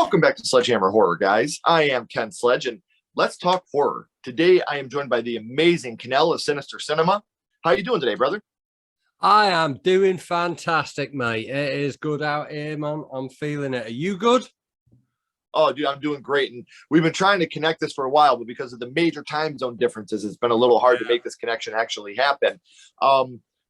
Welcome back to Sledgehammer Horror, guys. I am Ken Sledge, and let's talk horror. Today, I am joined by the amazing Kinell of Sinister Cinema. How you doing today, brother? I am doing fantastic, mate. It is good out here, man. I'm feeling it. Are you good? Oh, dude, I'm doing great. And we've been trying to connect this for a while, but because of the major time zone differences, it's been a little hard to make this connection actually happen. A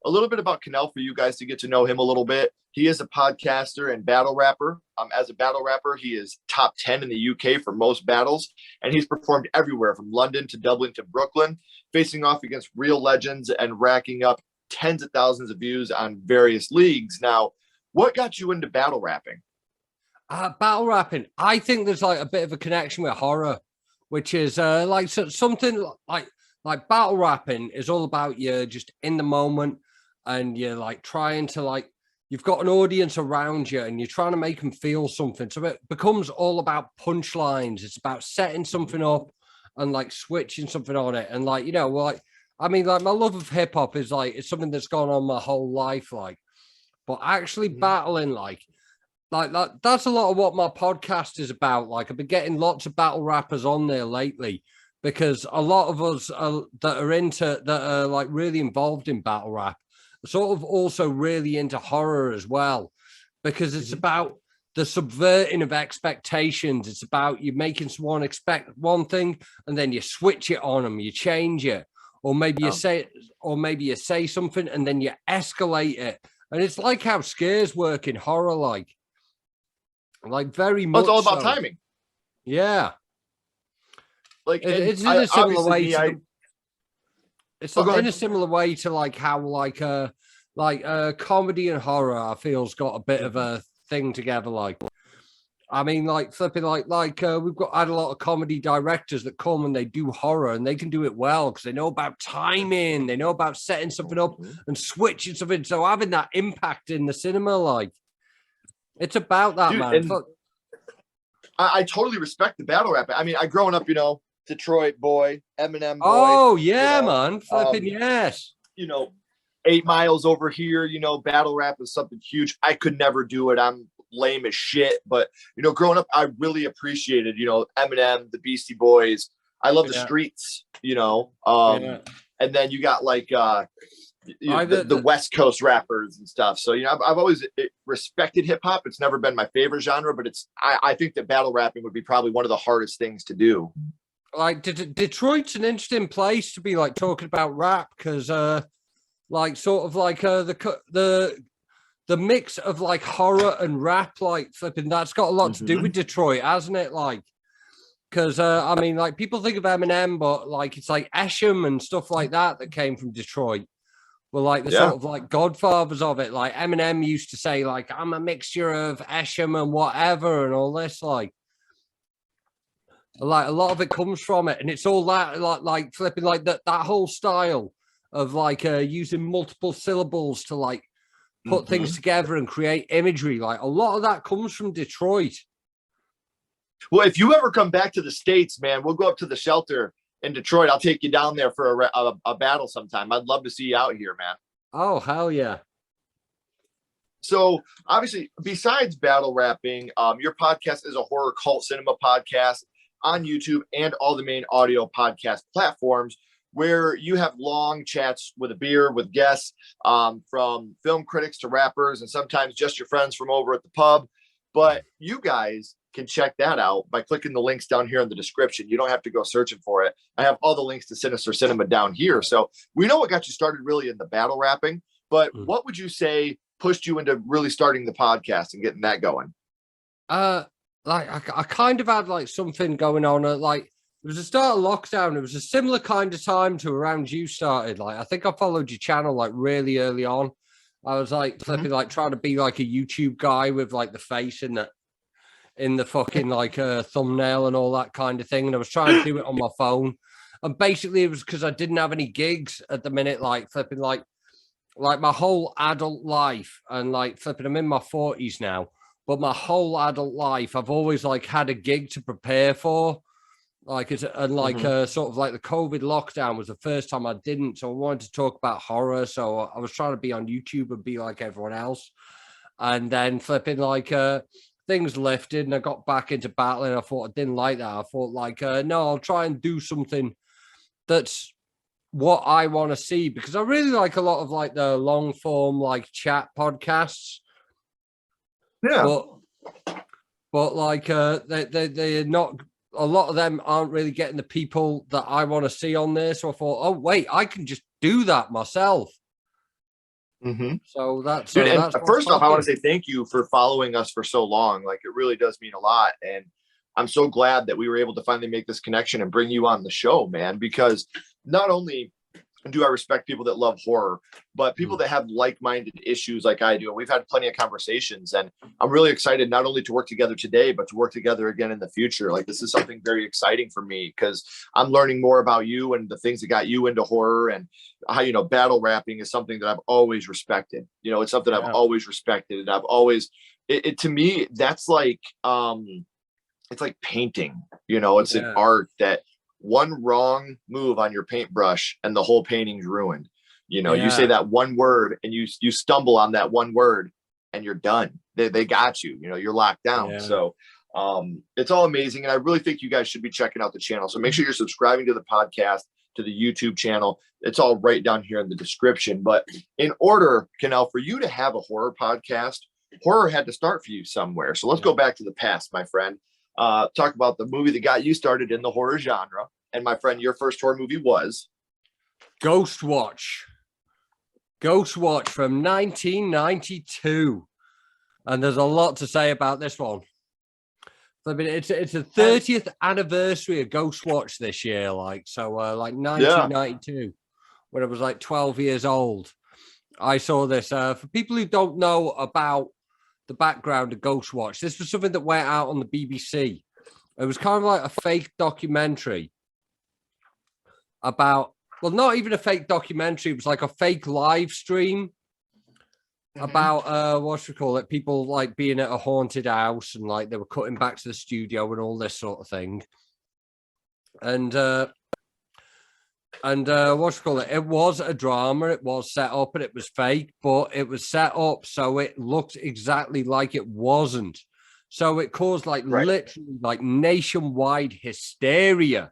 little bit about Kinell for you guys to get to know him a little bit. He is a podcaster and battle rapper. As a battle rapper, he is top 10 in the UK for most battles, and he's performed everywhere from London to Dublin to Brooklyn, facing off against real legends and racking up tens of thousands of views on various leagues. Now, what got you into battle rapping? Battle rapping. I think there's like a bit of a connection with horror, which is something like battle rapping is all about you just in the moment, and you're like trying to you've got an audience around you and you're trying to make them feel something. So it becomes all about punchlines. It's about setting something up and like switching something on it. And my love of hip hop is it's something that's gone on my whole life. But actually battling that's a lot of what my podcast is about. I've been getting lots of battle rappers on there lately because a lot of us that are really involved in battle rap sort of also really into horror as well, because it's about the subverting of expectations. It's about you making someone expect one thing and then you switch it on them, you change it, or maybe you say something and then you escalate it. And it's like how scares work in horror, like very much. It's all about timing. Yeah, it's in a similar way. It's in a similar way to how comedy and horror I feel's got a bit of a thing together. We've had a lot of comedy directors that come and they do horror and they can do it well because they know about timing, they know about setting something up and switching something. So having that impact in the cinema, it's about that, dude, man. I totally respect the battle rap. I mean, growing up, Detroit boy, Eminem boy. Oh yeah, man. Yes. 8 miles over here, battle rap is something huge. I could never do it. I'm lame as shit. But, growing up, I really appreciated, Eminem, the Beastie Boys. I love the streets, and then you got the West Coast rappers and stuff. So, I've always respected hip hop. It's never been my favorite genre, but I think that battle rapping would be probably one of the hardest things to do. Detroit's an interesting place to be talking about rap because the mix of horror and rap, that's got a lot to do with Detroit, hasn't it? Because people think of Eminem, but it's Esham and stuff like that came from Detroit. Well, sort of godfathers of it. Eminem used to say I'm a mixture of Esham and whatever and all this a lot of it comes from it, and it's all that that whole style of using multiple syllables to put things together and create imagery. A lot of that comes from Detroit. Well, if you ever come back to the States, man, we'll go up to the shelter in Detroit. I'll take you down there for a battle sometime. I'd love to see you out here, man. Oh, hell yeah. So obviously, besides battle rapping, your podcast is a horror cult cinema podcast on YouTube and all the main audio podcast platforms, where you have long chats with a beer with guests, from film critics to rappers, and sometimes just your friends from over at the pub. But you guys can check that out by clicking the links down here in the description. You don't have to go searching for it. I have all the links to Sinister Cinema down here. So we know what got you started really in the battle rapping, but what would you say pushed you into really starting the podcast and getting that going? I kind of had something going on it was the start of lockdown. It was a similar kind of time to around you started. I think I followed your channel really early on. I was flipping trying to be a YouTube guy with the face in the fucking thumbnail and all that kind of thing. And I was trying to do it on my phone. And basically it was because I didn't have any gigs at the minute, flipping my whole adult life and flipping, I'm in my 40s now. But my whole adult life, I've always had a gig to prepare for, sort of the COVID lockdown was the first time I didn't. So I wanted to talk about horror. So I was trying to be on YouTube and be like everyone else. And then flipping things lifted and I got back into battling. I thought I didn't like that. I thought like, no, I'll try and do something that's what I want to see, because I really like a lot of like the long form like chat podcasts. Yeah. But like they're not, a lot of them aren't really getting the people that I want to see on there. So I thought, oh wait, I can just do that myself. Mm-hmm. So that's Dude, and that's first off, I want to say thank you for following us for so long. Like, it really does mean a lot. And I'm so glad that we were able to finally make this connection and bring you on the show, man, because not only do I respect people that love horror, but people that have like-minded issues like I do. And we've had plenty of conversations, and I'm really excited not only to work together today, but to work together again in the future. Like, this is something very exciting for me because I'm learning more about you and the things that got you into horror, and how, you know, battle rapping is something that I've always respected. You know, it's something I've always respected, and I've always, it to me, that's like, it's like painting, you know, it's an art that one wrong move on your paintbrush and the whole painting's ruined. You know, you say that one word and you stumble on that one word and you're done. They got you, you know, you're locked down. So it's all amazing. And I really think you guys should be checking out the channel. So make sure you're subscribing to the podcast, to the YouTube channel. It's all right down here in the description. But in order, Kinell, for you to have a horror podcast, horror had to start for you somewhere. So let's go back to the past, my friend. Talk about the movie that got you started in the horror genre. And my friend, your first horror movie was Ghost Watch. Ghost Watch from 1992. And there's a lot to say about this one. I mean, it's the 30th anniversary of Ghost Watch this year, like 1992, when I was like 12 years old. I saw this. For people who don't know about the background of Ghost Watch, this was something that went out on the BBC. It was kind of like a fake documentary about, well, not even a fake documentary. It was like a fake live stream about what should we call it? People like being at a haunted house, and like they were cutting back to the studio and all this sort of thing. And what should we call it? It was a drama. It was set up and it was fake, but it was set up so it looked exactly like it wasn't. So it caused like literally like nationwide hysteria,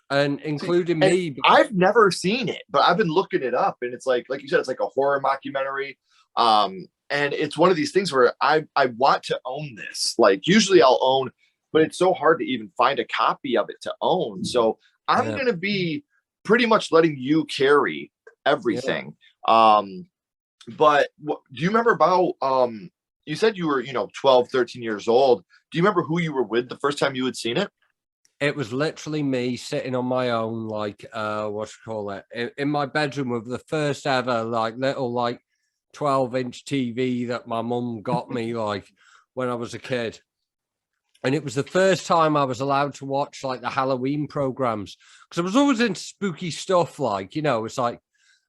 and including me. I've never seen it, but I've been looking it up, and it's like you said, it's like a horror mockumentary. And it's one of these things where I want to own this. Like, usually I'll own, but it's so hard to even find a copy of it to own. So I'm going to be pretty much letting you carry everything. But do you remember about, you said you were, 12, 13 years old. Do you remember who you were with the first time you had seen it? It was literally me sitting on my own, like, what you call it, in my bedroom with the first ever, like, little, like, 12-inch TV that my mum got me, like, when I was a kid. And it was the first time I was allowed to watch, like, the Halloween programs. Because I was always into spooky stuff, like, it's like,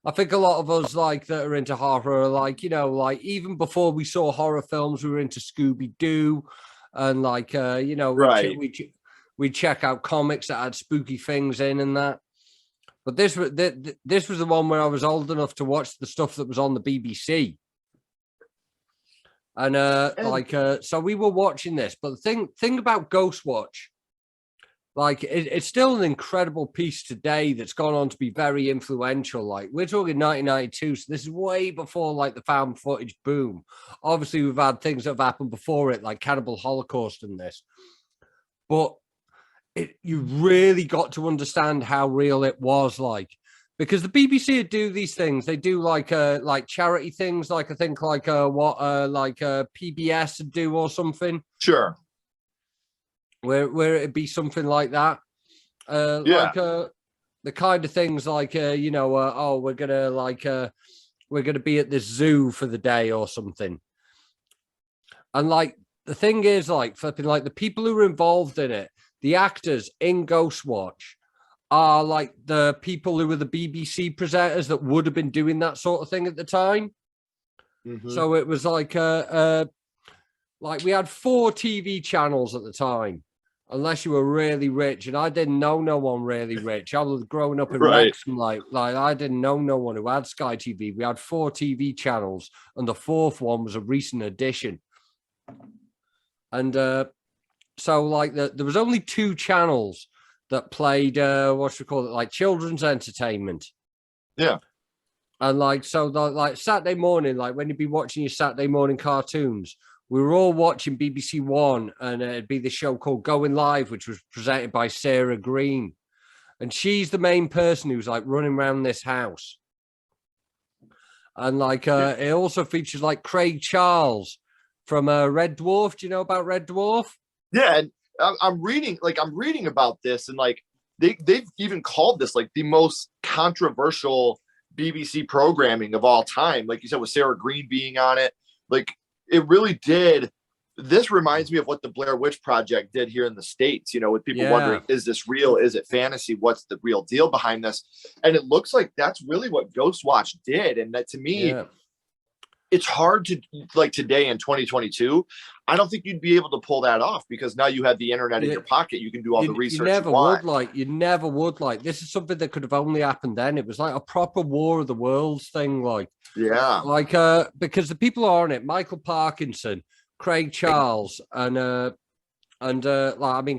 I think a lot of us, like, that are into horror, like, like, even before we saw horror films, we were into Scooby-Doo. And, like, we'd check out comics that had spooky things in and that. But this was the one where I was old enough to watch the stuff that was on the BBC. And so we were watching this. But the thing about Ghost Watch, like, it's still an incredible piece today that's gone on to be very influential. Like, we're talking 1992, so this is way before, like, the found footage boom. Obviously, we've had things that have happened before it, like Cannibal Holocaust and this. But you really got to understand how real it was, like, because the BBC would do these things. They do like charity things, like I think like PBS would do or something. Sure. Where it'd be something like that. Like the kind of things like we're gonna be at this zoo for the day or something. And like the thing is, like, flipping, like, the people who are involved in it, the actors in Ghost Watch, are like the people who were the BBC presenters that would have been doing that sort of thing at the time. So it was like we had 4 TV channels at the time, unless you were really rich, and I didn't know no one really rich. I was growing up in Wrexham, like I didn't know no one who had Sky TV. We had 4 TV channels, and the 4th one was a recent addition. And so like there was only 2 channels that played what should we call it, like children's entertainment. Yeah. And like so like Saturday morning, like when you'd be watching your Saturday morning cartoons, we were all watching BBC One, and it'd be the show called Going Live, which was presented by Sarah Green. And she's the main person who's like running around this house. And like it also features like Craig Charles from Red Dwarf. Do you know about Red Dwarf? Yeah, and I'm reading about this, and like they've even called this like the most controversial BBC programming of all time. Like you said, with Sarah Green being on it, like it really did. This reminds me of what the Blair Witch Project did here in the States, with people wondering, is this real? Is it fantasy? What's the real deal behind this? And it looks like that's really what Ghost Watch did. And that, to me, it's hard to, like, today in 2022, I don't think you'd be able to pull that off, because now you have the internet in your pocket. You can do all the research. You never would. This is something that could have only happened then. It was like a proper War of the Worlds thing. Because the people on it, Michael Parkinson, Craig Charles, and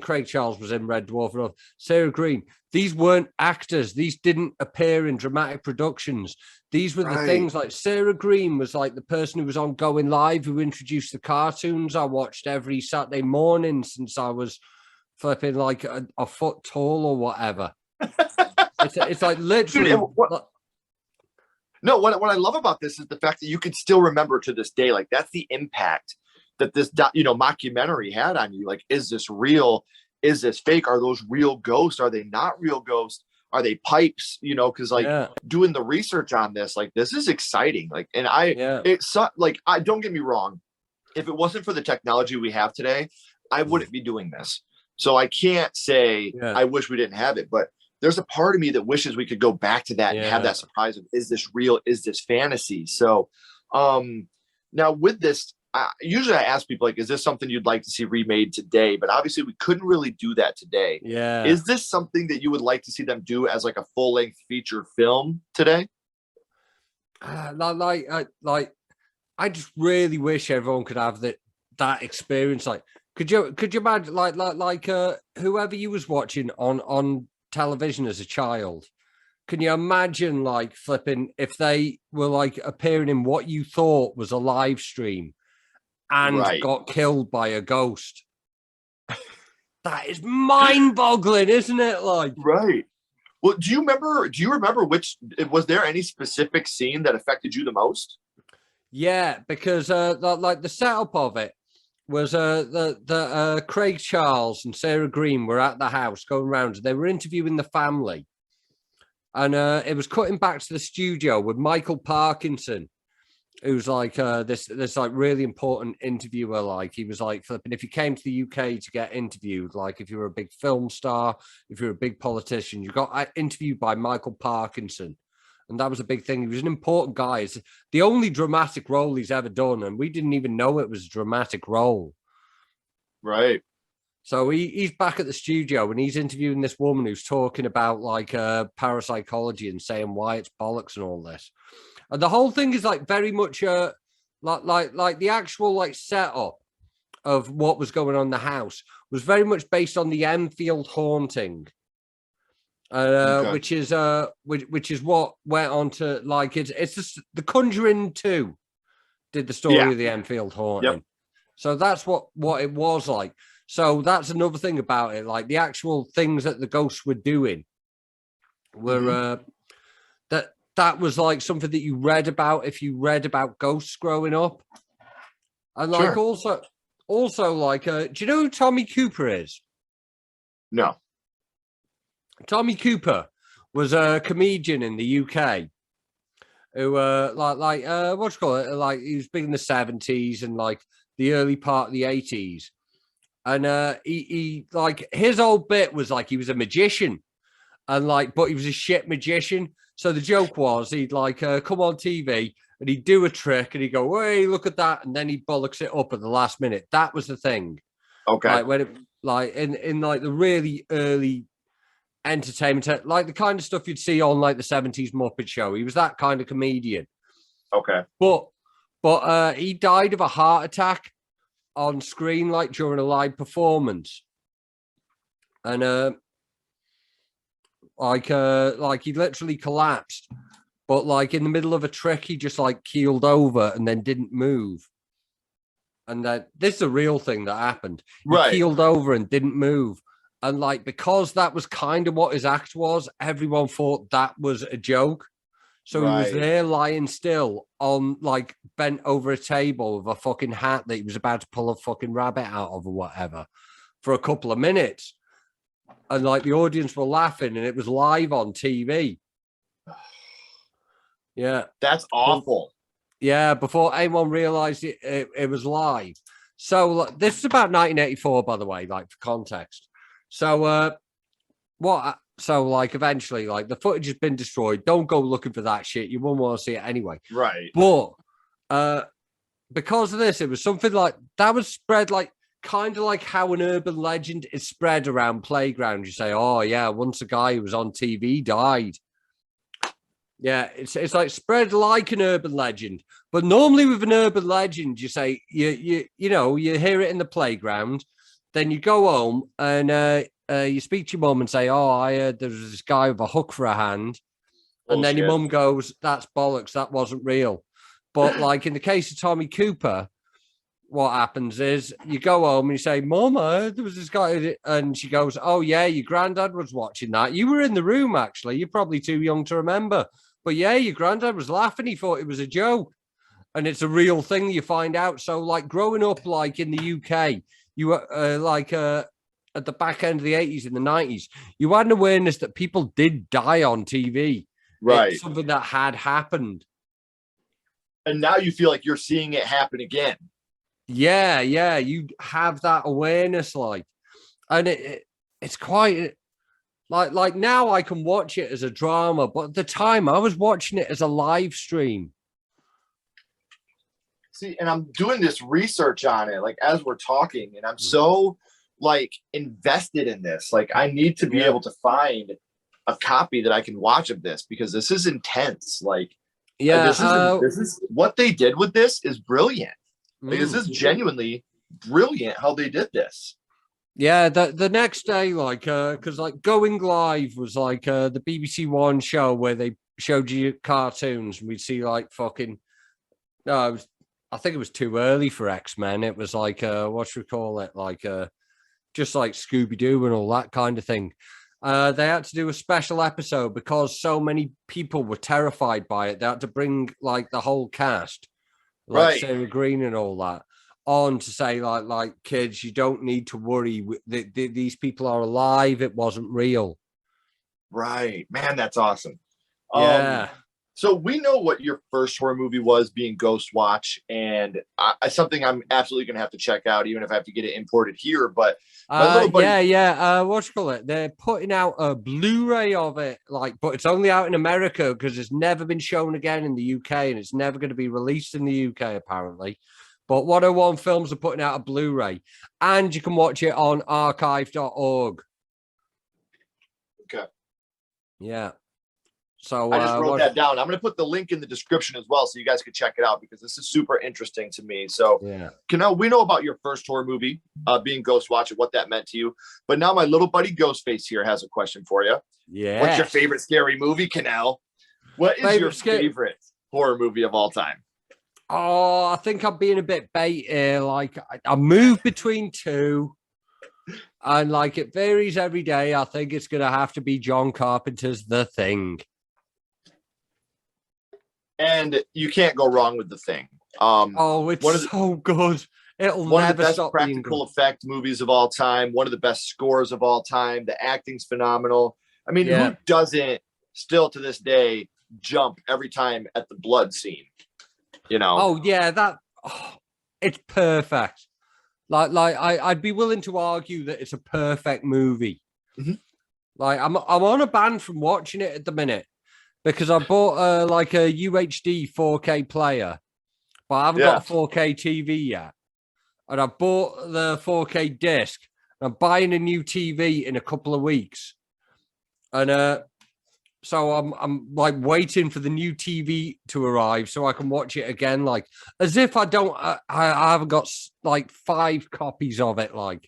Craig Charles was in Red Dwarf, and Sarah Green. These weren't actors. These didn't appear in dramatic productions. These were the things. Like Sarah Green was like the person who was on Going Live, who introduced the cartoons I watched every Saturday morning since I was flipping like a foot tall or whatever. it's like literally. Dude, what I love about this is the fact that you could still remember to this day. Like, that's the impact that this mockumentary had on you. Like, is this real? Is this fake? Are those real ghosts? Are they not real ghosts? Are they pipes? Because doing the research on this, like, this is exciting. Like, and I don't get me wrong, if it wasn't for the technology we have today, I wouldn't be doing this. So I can't say I wish we didn't have it, but there's a part of me that wishes we could go back to that and have that surprise of, is this real? Is this fantasy? So now with this, usually I ask people, like, is this something you'd like to see remade today? But obviously we couldn't really do that today. Yeah. Is this something that you would like to see them do as like a full-length feature film today? I just really wish everyone could have that experience. Like, could you imagine like whoever you was watching on television as a child? Can you imagine like flipping if they were like appearing in what you thought was a live stream and got killed by a ghost? That is mind-boggling, isn't it? Like, right. Well, do you remember which, was there any specific scene that affected you the most? Yeah, because like the setup of it was Craig Charles and Sarah Green were at the house going around. They were interviewing the family, and it was cutting back to the studio with Michael Parkinson, who's like this like really important interviewer. Like, he was like flipping, if you came to the UK to get interviewed, like if you were a big film star, if you're a big politician, you got interviewed by Michael Parkinson. And that was a big thing. He was an important guy. It's the only dramatic role he's ever done, and we didn't even know it was a dramatic role. Right. So he's back at the studio, and he's interviewing this woman who's talking about like parapsychology and saying why it's bollocks and all this. And the whole thing is like very much like the actual like setup of what was going on in the house was very much based on the Enfield haunting. Which is what went on to like it's just the Conjuring 2 did the story of the Enfield haunting. Yep. So that's what it was like. So that's another thing about it. Like, the actual things that the ghosts were doing were that was like something that you read about if you read about ghosts growing up. And like also like do you know who Tommy Cooper is? No. Tommy Cooper was a comedian in the UK who what's called it? Like, he was big in the 70s and like the early part of the 80s. And he like, his old bit was like he was a magician, and like, but he was a shit magician. So the joke was he'd like come on TV and he'd do a trick and he'd go, "Hey, look at that," and then he bollocks it up at the last minute. That was the thing. Okay. Like, when it like in like the really early entertainment, like the kind of stuff you'd see on like the 70s Muppet Show. He was that kind of comedian. Okay. But he died of a heart attack on screen like during a live performance, and like he literally collapsed, but like in the middle of a trick, he just like keeled over and then didn't move. And this is a real thing that happened. He keeled over and didn't move. And like, because that was kind of what his act was, everyone thought that was a joke. So he was there lying still on like bent over a table with a fucking hat that he was about to pull a fucking rabbit out of or whatever for a couple of minutes. And like the audience were laughing and it was live on TV. Yeah. That's awful. Yeah, before anyone realized it was live. So this is about 1984, by the way, like for context. So so like eventually, like the footage has been destroyed. Don't go looking for that shit. You won't want to see it anyway. Right. But because of this, it was something like that was spread like kind of like how an urban legend is spread around playgrounds. You say, oh yeah, once a guy who was on TV died. Yeah, it's like spread like an urban legend. But normally with an urban legend, you say you hear it in the playground, then you go home and you speak to your mum and say, "Oh, I heard there was this guy with a hook for a hand," and then your mum goes, "That's bollocks. That wasn't real." But like in the case of Tommy Cooper, what happens is you go home and you say, "Mum, I heard there was this guy," and she goes, "Oh yeah, your granddad was watching that. You were in the room actually. You're probably too young to remember." But yeah, your granddad was laughing. He thought it was a joke. And it's a real thing you find out. So like growing up, like in the UK, you were at the back end of the 80s and the 90s, you had an awareness that people did die on TV. Right. It's something that had happened. And now you feel like you're seeing it happen again. Yeah, you have that awareness, like, and it's quite like now I can watch it as a drama, but at the time I was watching it as a live stream. See, and I'm doing this research on it, like as we're talking, and I'm so like invested in this. Like I need to be able to find a copy that I can watch of this because this is intense. Like, this is what they did with this is brilliant. Like, this is genuinely brilliant how they did this. Yeah, the next day, like, because like Going Live was like the BBC One show where they showed you cartoons, and we'd see like fucking. No, I think it was too early for X-Men. It was like what should we call it? Like just like Scooby-Doo and all that kind of thing. They had to do a special episode because so many people were terrified by it. They had to bring like the whole cast, like Sarah Green and all that, on to say like kids, you don't need to worry. These people are alive. It wasn't real. Right, man, that's awesome. Yeah. So we know what your first horror movie was, being Ghost Watch, and something I'm absolutely going to have to check out, even if I have to get it imported here. But my little buddy, what you call it? They're putting out a Blu-ray of it, like, but it's only out in America because it's never been shown again in the UK, and it's never going to be released in the UK apparently. But 101 Films are putting out a Blu-ray, and you can watch it on archive.org. Okay. Yeah. So I just wrote that down. I'm going to put the link in the description as well, so you guys can check it out because this is super interesting to me. So, Kinell, we know about your first horror movie, being Ghost Watch, and what that meant to you. But now my little buddy Ghostface here has a question for you. Yeah. What's your favorite scary movie, Kinell? What is your favorite horror movie of all time? Oh, I think I'm being a bit bait here. Like I move between two. And like it varies every day. I think it's going to have to be John Carpenter's The Thing. And you can't go wrong with The Thing. It's so good. It'll one never of the best stop practical effect movies of all time. One of the best scores of all time. The acting's phenomenal. I mean, who doesn't still to this day jump every time at the blood scene? You know? Oh yeah, it's perfect. Like I'd be willing to argue that it's a perfect movie. Mm-hmm. Like I'm on a ban from watching it at the minute because I bought like a UHD 4K player, but I haven't got a 4K TV yet. And I bought the 4K disc. I'm buying a new TV in a couple of weeks. And So I'm like waiting for the new TV to arrive so I can watch it again, like as if I don't I haven't got like 5 copies of it. Like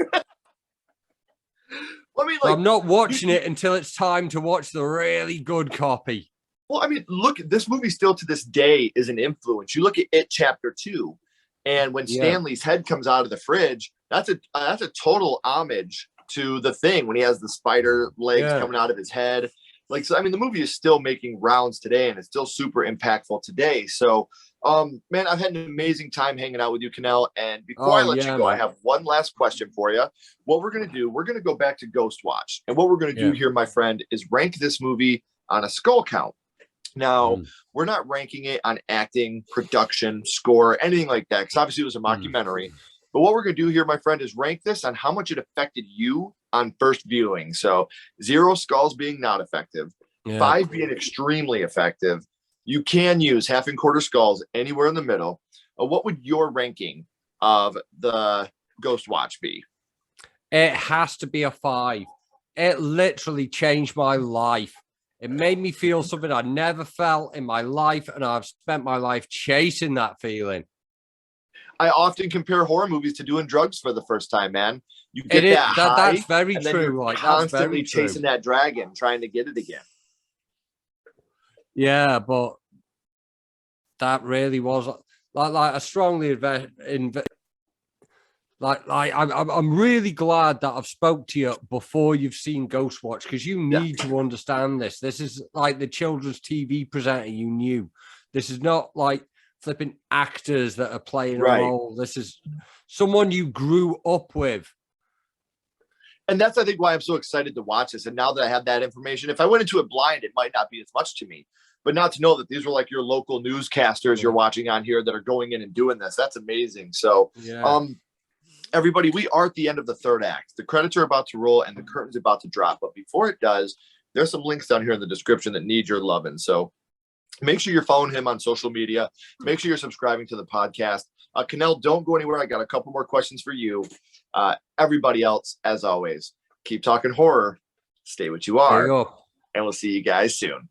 Well, I mean, so like I'm not watching it until it's time to watch the really good copy. well, I mean, look, this movie still to this day is an influence. You look at It Chapter 2, and when Yeah, Stanley's head comes out of the fridge, that's a total homage to The Thing when he has the spider legs yeah. coming out of his head. Like, so I mean, the movie is still making rounds today, and it's still super impactful today. So, man, I've had an amazing time hanging out with you, Kinell. And before I Oh let you yeah, go, I man. have one last question for you. What we're gonna do, we're gonna go back to Ghost Watch, and what we're gonna do Yeah. here, my friend, is rank this movie on a skull count. Now, Mm, we're not ranking it on acting, production, score, anything like that, because obviously it was a mm. mockumentary. But what we're going to do here, my friend, is rank this on how much it affected you on first viewing. So 0 skulls being not effective, Yeah. 5 being extremely effective. You can use half and quarter skulls anywhere in the middle. What would your ranking of the Ghost Watch be? It has to be a 5. It literally changed my life. It made me feel something I never felt in my life, and I've spent my life chasing that feeling. I often compare horror movies to doing drugs for the first time, man. You It get is that that's high, very and then you're true. Like that's very constantly true. chasing that dragon, trying to get it again. Yeah, but that really was like I strongly I'm really glad that I've spoke to you before you've seen Ghostwatch, because you Yeah, need to understand this. This is like the children's TV presenter you knew. This is not like flipping actors that are playing a right. role. This is someone you grew up with. And that's, I think, why I'm so excited to watch this. And now that I have that information, if I went into it blind, it might not be as much to me. But now to know that these were like your local newscasters you're Yeah. watching on here that are going in and doing this, that's amazing. So, Yeah. everybody, we are at the end of the third act. The credits are about to roll and the curtain's about to drop. But before it does, there's some links down here in the description that need your loving. So make sure you're following him on social media. Make sure you're subscribing to the podcast. Kinell, don't go anywhere. I got a couple more questions for you. Everybody else, as always, keep talking horror, stay what you There you are, go. and we'll see you guys soon.